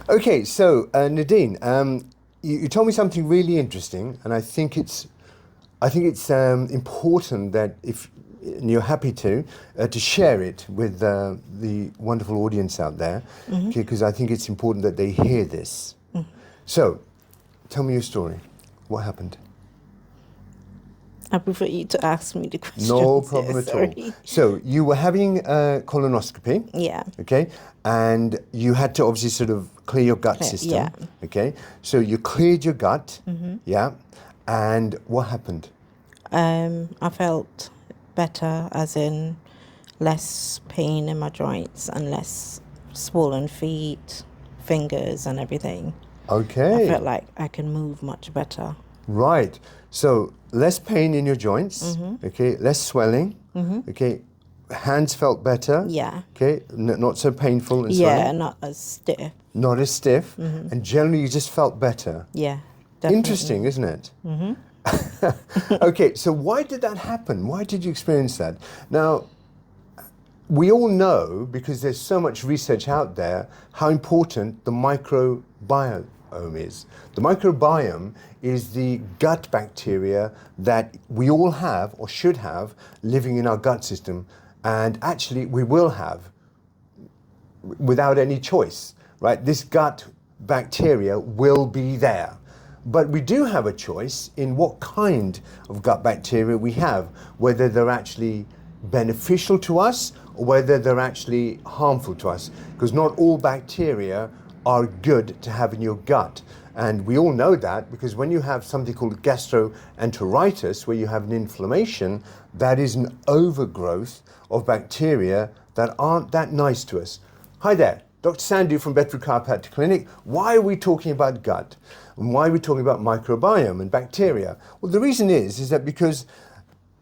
Okay, so Nadine, you told me something really interesting, and I think it's important that if and you're happy to share it with the wonderful audience out there, because I think it's important that they hear this. So, tell me your story. What happened? I prefer you to ask me the questions. No problem at all. Sorry. So you were having a colonoscopy, Yeah. okay, and you had to obviously sort of clear your gut system, yeah. okay. So you cleared your gut, yeah, and what happened? I felt better, as in less pain in my joints and less swollen feet, fingers, and everything. Okay, I felt like I can move much better. right. So less pain in your joints, okay, less swelling, okay. Hands felt better, Yeah. okay, not so painful and Yeah, swelling, not as stiff. not as stiff, and generally you just felt better. Yeah, definitely. Interesting, isn't it? Okay, so why did that happen? Why did you experience that? Now, we all know, because there's so much research out there, how important the microbiome is. The microbiome is the gut bacteria that we all have or should have living in our gut system, and actually we will have without any choice, right? This gut bacteria will be there. But we do have a choice in what kind of gut bacteria we have, whether they're actually beneficial to us or whether they're actually harmful to us, because not all bacteria are good to have in your gut. And we all know that because when you have something called gastroenteritis, where you have an inflammation, that is an overgrowth of bacteria that aren't that nice to us. Hi there, Dr. Sandhu from Bedford Chiropractic Clinic. Why are we talking about gut? And why are we talking about microbiome and bacteria? Well, the reason is that because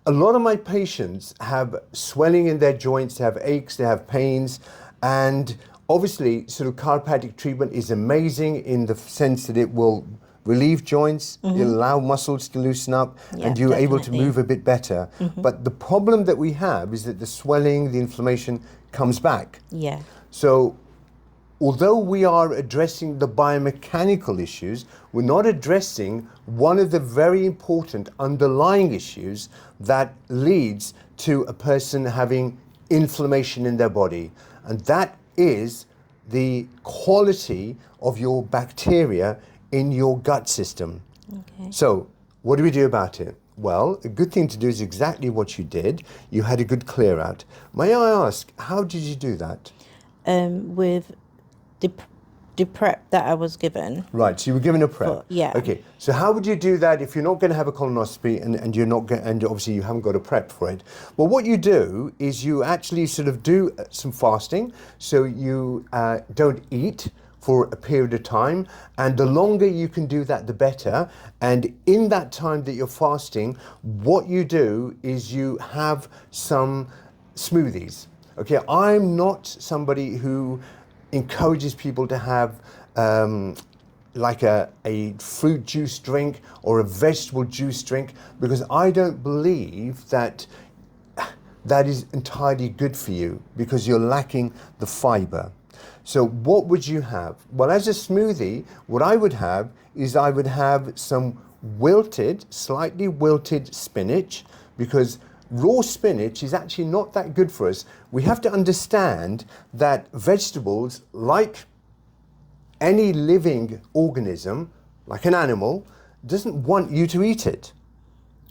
a lot of my patients have swelling in their joints, they have aches, they have pains, and obviously sort of chiropractic treatment is amazing in the sense that it will relieve joints, it'll allow muscles to loosen up, Yeah, and you're able to definitely. move a bit better. But the problem that we have is that the swelling, the inflammation comes back. Yeah. So although we are addressing the biomechanical issues, we're not addressing one of the very important underlying issues that leads to a person having inflammation in their body. And that is the quality of your bacteria in your gut system. Okay. So what do we do about it? Well, a good thing to do is exactly what you did. You had a good clear out. May I ask, how did you do that? With the prep that I was given. Right, so you were given a prep. Yeah. Okay, so how would you do that if you're not going to have a colonoscopy and you're not and obviously you haven't got a prep for it? Well, what you do is you actually sort of do some fasting, so you don't eat for a period of time, and the longer you can do that, the better. And in that time that you're fasting, what you do is you have some smoothies. Okay, I'm not somebody who encourages people to have like a fruit juice drink or a vegetable juice drink, because I don't believe that that is entirely good for you because you're lacking the fiber. So what would you have? Well, as a smoothie, what I would have is I would have some wilted, slightly wilted spinach, because raw spinach is actually not that good for us. We have to understand that vegetables, like any living organism, like an animal, doesn't want you to eat it.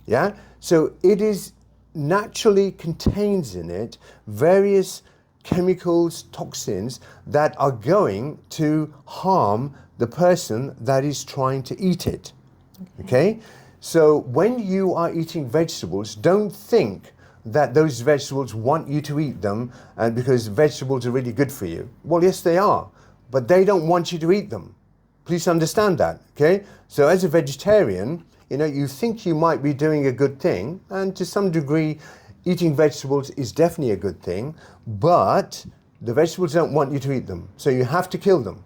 Yeah? So it is naturally contains in it various chemicals, toxins that are going to harm the person that is trying to eat it. Okay? So when you are eating vegetables, don't think that those vegetables want you to eat them and because vegetables are really good for you. Well, yes, they are, but they don't want you to eat them. Please understand that, okay? So as a vegetarian, you think you might be doing a good thing, and to some degree, eating vegetables is definitely a good thing, but the vegetables don't want you to eat them. So you have to kill them.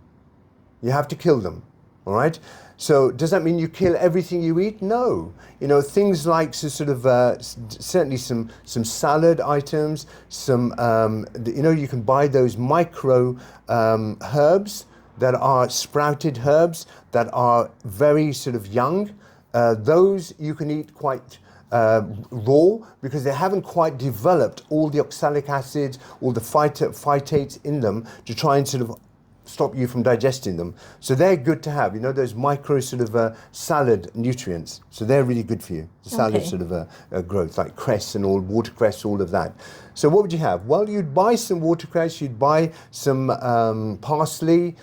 You have to kill them, all right? So does that mean you kill everything you eat? No. Things like certainly some salad items, some, you can buy those micro herbs that are sprouted herbs that are very sort of young. Those you can eat quite raw because they haven't quite developed all the oxalic acids, all the phytates in them to try and sort of stop you from digesting them. So they're good to have, you know, those micro sort of salad nutrients. So they're really good for you, the salad sort of growth, like cress and all, watercress, all of that. So what would you have? Well, you'd buy some watercress, you'd buy some parsley,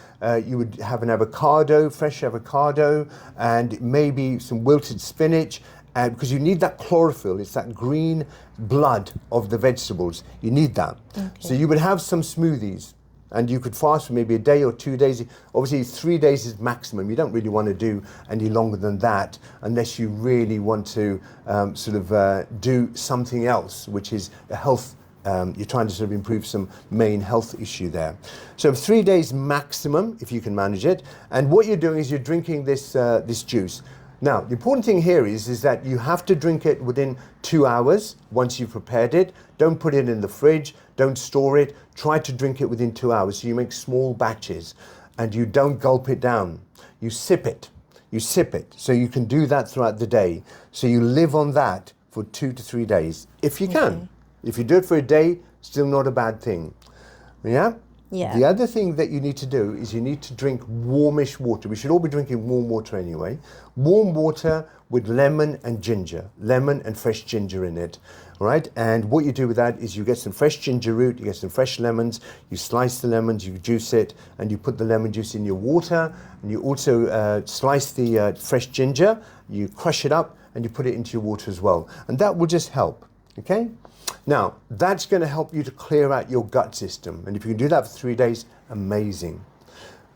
you would have an avocado, fresh avocado, and maybe some wilted spinach, because you need that chlorophyll, it's that green blood of the vegetables. You need that. Okay. So you would have some smoothies. And you could fast for maybe a day or 2 days. Obviously, 3 days is maximum. You don't really want to do any longer than that unless you really want to do something else, which is a health. You're trying to sort of improve some main health issue there. So 3 days maximum, if you can manage it. And what you're doing is you're drinking this juice. Now, the important thing here is that you have to drink it within 2 hours once you've prepared it. Don't put it in the fridge. Don't store it. Try to drink it within 2 hours. So you make small batches and you don't gulp it down. You sip it. You sip it. So you can do that throughout the day. So you live on that for 2 to 3 days, if you can. If you do it for a day, still not a bad thing. Yeah? Yeah. The other thing that you need to do is you need to drink warmish water. We should all be drinking warm water anyway. Warm water with lemon and ginger, lemon and fresh ginger in it. All right, and what you do with that is you get some fresh ginger root, you get some fresh lemons, you slice the lemons, you juice it, and you put the lemon juice in your water, and you also slice the fresh ginger, you crush it up, and you put it into your water as well. And that will just help, okay? Now, that's going to help you to clear out your gut system. And if you can do that for 3 days, amazing.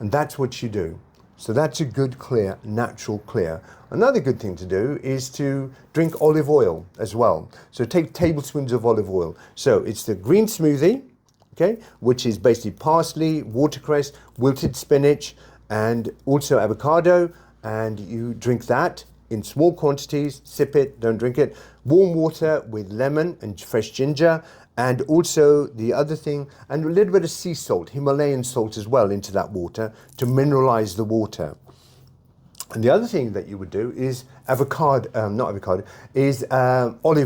And that's what you do. So that's a good clear, natural clear. Another good thing to do is to drink olive oil as well. So take tablespoons of olive oil. So it's the green smoothie, okay, which is basically parsley, watercress, wilted spinach, and also avocado. And you drink that in small quantities, sip it, don't drink it. Warm water with lemon and fresh ginger. And also the other thing, and a little bit of sea salt, Himalayan salt as well into that water to mineralize the water. And the other thing that you would do is olive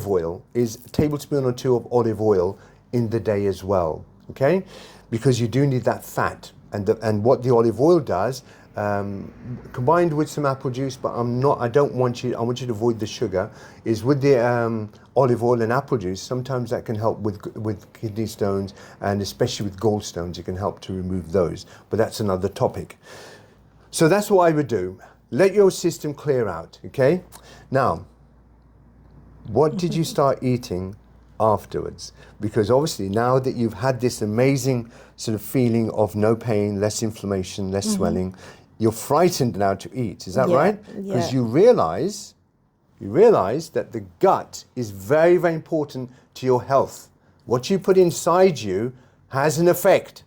oil, is a tablespoon or 2 of olive oil in the day as well, okay? Because you do need that fat. And what the olive oil does, combined with some apple juice, but I want you to avoid the sugar, is with the olive oil and apple juice, sometimes that can help with kidney stones, and especially with gallstones, it can help to remove those. But that's another topic. So that's what I would do. Let your system clear out, okay? Now, what did you start eating afterwards? Because obviously now that you've had this amazing sort of feeling of no pain, less inflammation, less swelling, you're frightened now to eat. Is that right? Because you realize that the gut is very, very important to your health. What you put inside you has an effect.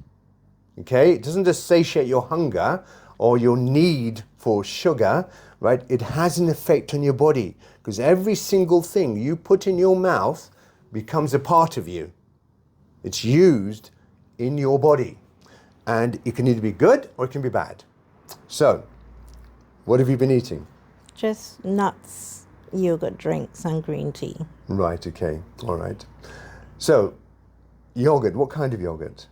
Okay? It doesn't just satiate your hunger or your need for sugar, right? It has an effect on your body because every single thing you put in your mouth becomes a part of you. It's used in your body. And it can either be good or it can be bad. So, what have you been eating? Just nuts, yogurt drinks, and green tea. Right, okay, all right. So, yogurt, what kind of yogurt?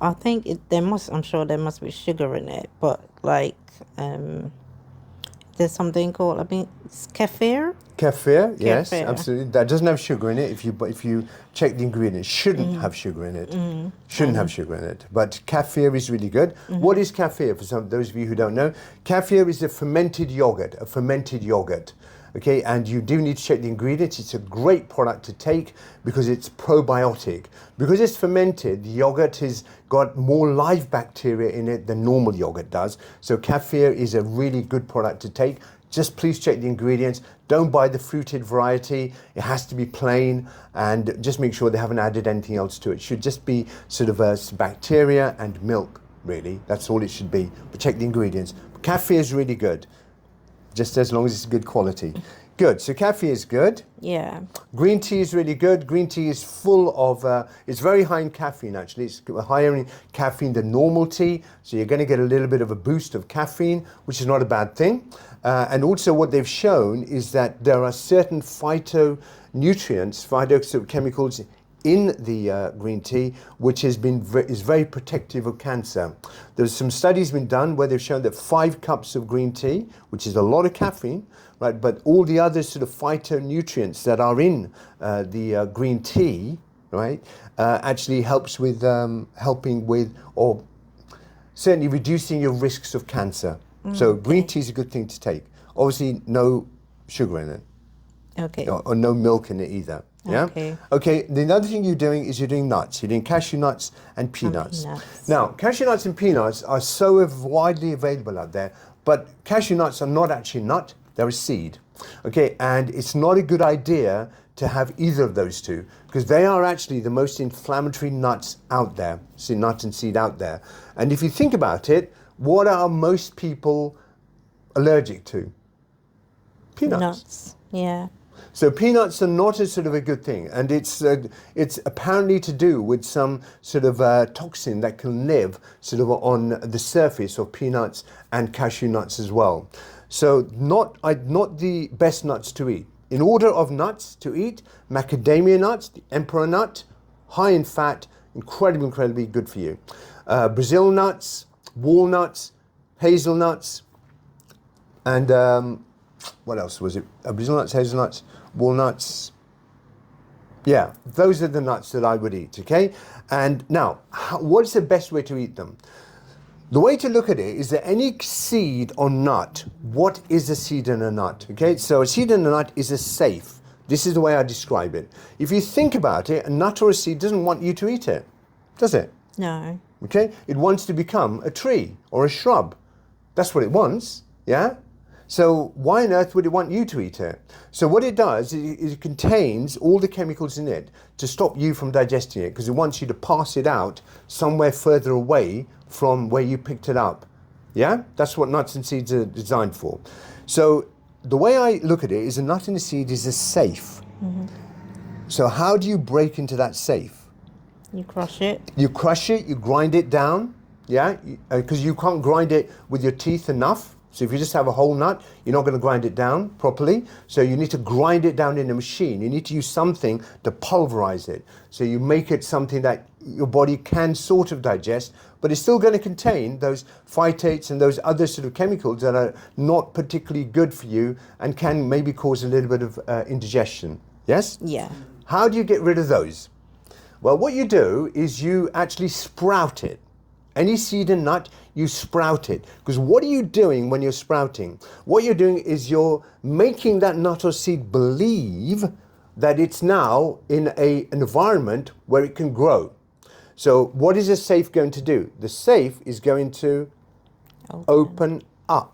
I think I'm sure there must be sugar in it, but like, there's something called, it's kefir. Kefir, yes, absolutely. That doesn't have sugar in it. If you check the ingredients, shouldn't have sugar in it. Shouldn't have sugar in it. But kefir is really good. What is kefir? For those of you who don't know, kefir is a fermented yogurt. Okay, and you do need to check the ingredients. It's a great product to take because it's probiotic. Because it's fermented, the yogurt has got more live bacteria in it than normal yogurt does. So kefir is a really good product to take. Just please check the ingredients. Don't buy the fruited variety. It has to be plain, and just make sure they haven't added anything else to it. It should just be sort of bacteria and milk, really. That's all it should be. But check the ingredients. Kefir is really good, just as long as it's good quality. Good. So caffeine is good. Yeah. Green tea is really good. Green tea is full of, it's very high in caffeine actually. It's higher in caffeine than normal tea. So you're going to get a little bit of a boost of caffeine, which is not a bad thing. And also what they've shown is that there are certain phytonutrients, phytochemicals in the green tea, which is very protective of cancer. There's some studies been done where they've shown that 5 cups of green tea, which is a lot of caffeine, right, but all the other sort of phytonutrients that are in the green tea, right, actually helps with helping with, or certainly reducing your risks of cancer. So green tea is a good thing to take. Obviously, no sugar in it. Okay. Or no milk in it either. Yeah. Okay. Okay. The other thing you're doing is you're doing nuts. You're doing cashew nuts and peanuts. Now, cashew nuts and peanuts are so widely available out there, but cashew nuts are not actually a nut; they're a seed. Okay, and it's not a good idea to have either of those two because they are actually the most inflammatory nuts out there. See, nut and seed out there. And if you think about it, what are most people allergic to? Peanuts. Nuts. Yeah. So peanuts are not a sort of a good thing, and it's apparently to do with some sort of toxin that can live sort of on the surface of peanuts and cashew nuts as well. So not the best nuts to eat. In order of nuts to eat, macadamia nuts, the emperor nut, high in fat, incredibly good for you. Brazil nuts, walnuts, hazelnuts, and what else was it? Brazil nuts, hazelnuts, walnuts. Yeah, those are the nuts that I would eat, okay? And now, what's the best way to eat them? The way to look at it is that any seed or nut, what is a seed and a nut, okay? So a seed and a nut is a safe. This is the way I describe it. If you think about it, a nut or a seed doesn't want you to eat it, does it? No. Okay? It wants to become a tree or a shrub. That's what it wants, yeah? So why on earth would it want you to eat it? So what it does is it contains all the chemicals in it to stop you from digesting it because it wants you to pass it out somewhere further away from where you picked it up. Yeah? That's what nuts and seeds are designed for. So the way I look at it is a nut and a seed is a safe. Mm-hmm. So how do you break into that safe? You crush it. You crush it, you grind it down, yeah? Because you can't grind it with your teeth enough. So if you just have a whole nut, you're not going to grind it down properly. So you need to grind it down in a machine. You need to use something to pulverize it. So you make it something that your body can sort of digest, but it's still going to contain those phytates and those other sort of chemicals that are not particularly good for you and can maybe cause a little bit of indigestion. Yes? Yeah. How do you get rid of those? Well, what you do is you actually sprout it. Any seed and nut, you sprout it. Because what are you doing when you're sprouting? What you're doing is you're making that nut or seed believe that it's now in an environment where it can grow. So what is a safe going to do? The safe is going to open up.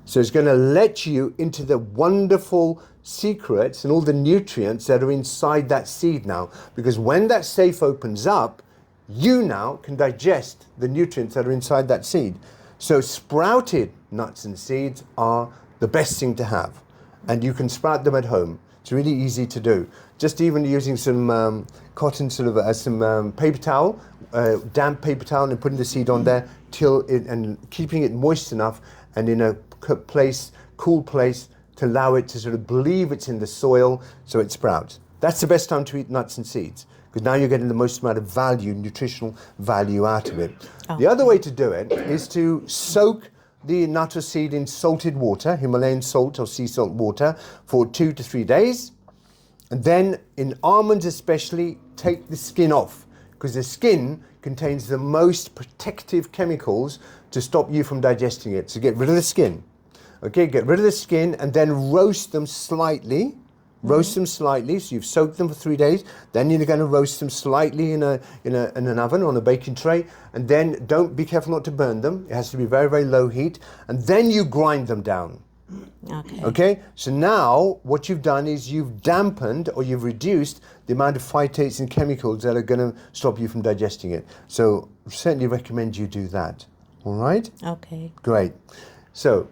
So it's going to let you into the wonderful secrets and all the nutrients that are inside that seed now. Because when that safe opens up, you now can digest the nutrients that are inside that seed. So sprouted nuts and seeds are the best thing to have. And you can sprout them at home. It's really easy to do. Just even using some cotton, sort of some paper towel, damp paper towel, and putting the seed on there and keeping it moist enough and in a cool place to allow it to sort of believe it's in the soil so it sprouts. That's the best time to eat nuts and seeds. Because now you're getting the most amount of value, nutritional value out of it. Oh. The other way to do it is to soak the nut or seed in salted water, Himalayan salt or sea salt water, for 2 to 3 days. And then in almonds especially, take the skin off. Because the skin contains the most protective chemicals to stop you from digesting it. So get rid of the skin. Okay, get rid of the skin and then roast them slightly. Roast them slightly, so you've soaked them for 3 days. Then you're going to roast them slightly in an oven on a baking tray, and then be careful not to burn them. It has to be very, very low heat, and then you grind them down. Okay. Okay. So now what you've done is you've dampened or you've reduced the amount of phytates and chemicals that are going to stop you from digesting it. So certainly recommend you do that. All right. Okay. Great. So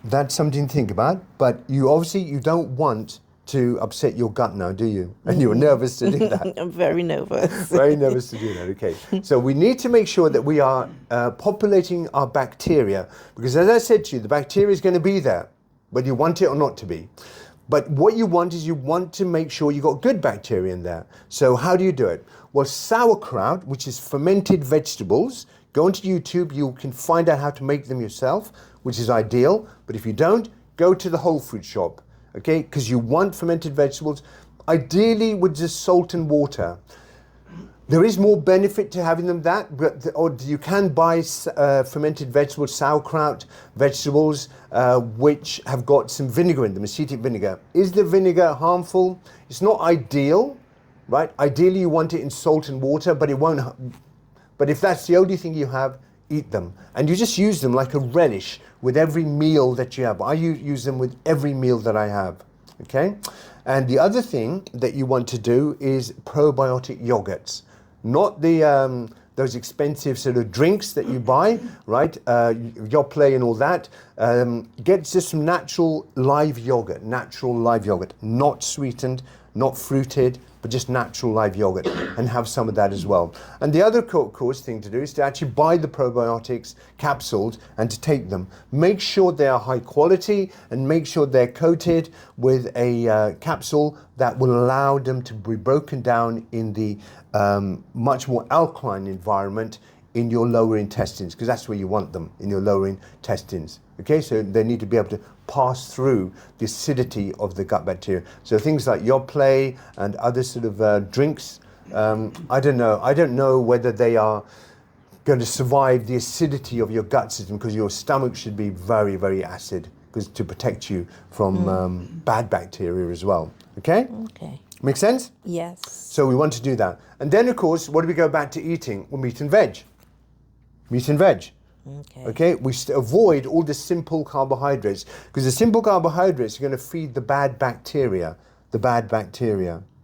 That's something to think about. But you obviously you don't want to upset your gut now, do you? And you're nervous to do that. I'm very nervous. Very nervous to do that. Okay. So we need to make sure that we are populating our bacteria, because as I said to you, the bacteria is going to be there, whether you want it or not to be. But what you want is you want to make sure you got good bacteria in there. So how do you do it? Well, sauerkraut, which is fermented vegetables, go onto YouTube, you can find out how to make them yourself, which is ideal. But if you don't, go to the whole food shop, okay? Because you want fermented vegetables, ideally with just salt and water. There is more benefit to having them that, but or you can buy fermented vegetables, sauerkraut vegetables, which have got some vinegar in them, acetic vinegar. Is the vinegar harmful? It's not ideal, right? Ideally, you want it in salt and water, but it won't. But if that's the only thing you have, eat them, and you just use them like a relish with every meal that you have. I use them with every meal that I have. Okay, and the other thing that you want to do is probiotic yogurts. Not the those expensive sort of drinks that you buy, right? Yoplait and all that. Get just some natural live yogurt, not sweetened, not fruited, but just natural live yogurt, and have some of that as well. And the other course thing to do is to actually buy the probiotics capsules and to take them. Make sure they are high quality and make sure they're coated with a capsule that will allow them to be broken down in the much more alkaline environment in your lower intestines, because that's where you want them, in your lower intestines. Okay, so they need to be able to pass through the acidity of the gut bacteria. So things like Yoplait and other sort of drinks, I don't know whether they are going to survive the acidity of your gut system, because your stomach should be very, very acid, because to protect you from bad bacteria as well. Okay? Okay. Make sense? Yes. So we want to do that. And then, of course, what do we go back to eating? Well, meat and veg. Meat and veg. Okay, we avoid all the simple carbohydrates, because the simple carbohydrates are going to feed the bad bacteria.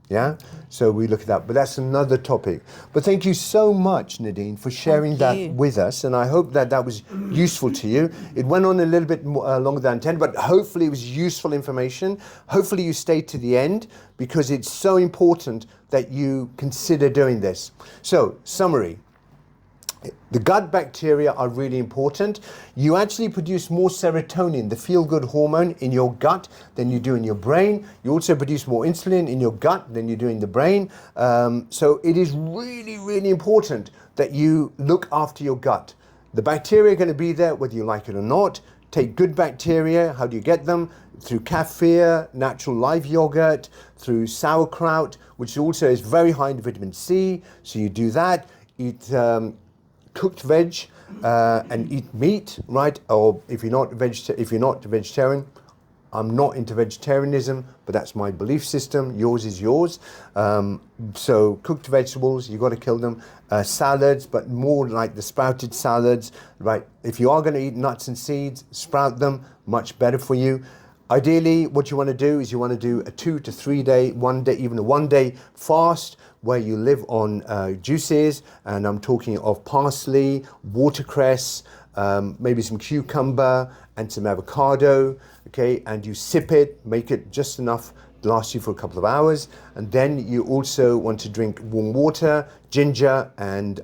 Yeah, so we look at that, but that's another topic. But thank you so much, Nadine, for sharing that with us, and I hope that that was useful to you. It went on a little bit more, longer than intended, but hopefully it was useful information. Hopefully you stayed to the end, because it's so important that you consider doing this. So, summary. The gut bacteria are really important. You actually produce more serotonin, the feel-good hormone, in your gut than you do in your brain. You also produce more insulin in your gut than you do in the brain. So it is really, really important that you look after your gut. The bacteria are going to be there whether you like it or not. Take good bacteria. How do you get them? Through kefir, natural live yogurt, through sauerkraut, which also is very high in vitamin C. So you do that. Eat cooked veg and eat meat, right? Or if you're not vegetarian, I'm not into vegetarianism, but that's my belief system. Yours is yours. So cooked vegetables, you've got to kill them. Salads, but more like the sprouted salads, right? If you are going to eat nuts and seeds, sprout them, much better for you. Ideally, what you want to do is you want to do a 2 to 3 day, 1 day, even a 1 day fast where you live on juices, and I'm talking of parsley, watercress, maybe some cucumber and some avocado, okay, and you sip it, make it just enough to last you for a couple of hours, and then you also want to drink warm water, ginger, and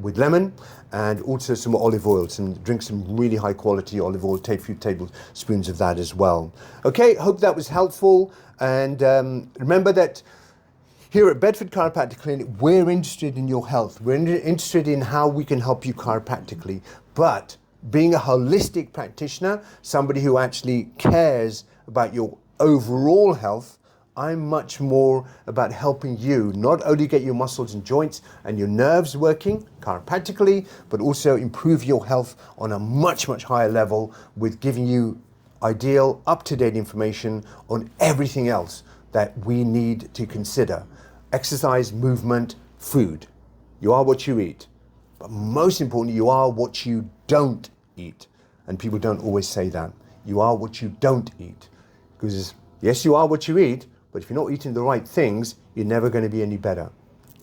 with lemon, and also some olive oil. Drink some really high quality olive oil, take a few tablespoons of that as well. Okay, hope that was helpful, and remember that here at Bedford Chiropractic Clinic, we're interested in your health. We're interested in how we can help you chiropractically. But being a holistic practitioner, somebody who actually cares about your overall health, I'm much more about helping you not only get your muscles and joints and your nerves working chiropractically, but also improve your health on a much, much higher level with giving you ideal, up-to-date information on everything else that we need to consider. Exercise, movement, food. You are what you eat. But most importantly, you are what you don't eat. And people don't always say that. You are what you don't eat. Because yes, you are what you eat, but if you're not eating the right things, you're never going to be any better.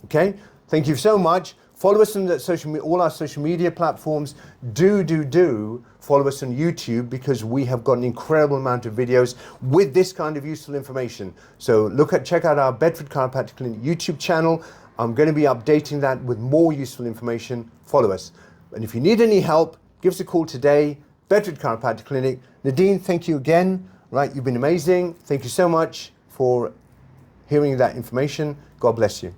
Okay? Thank you so much Follow us on the all our social media platforms. Do follow us on YouTube, because we have got an incredible amount of videos with this kind of useful information. So check out our Bedford Chiropractic Clinic YouTube channel. I'm going to be updating that with more useful information. Follow us. And if you need any help, give us a call today. Bedford Chiropractic Clinic. Nadine, thank you again. Right, you've been amazing. Thank you so much for hearing that information. God bless you.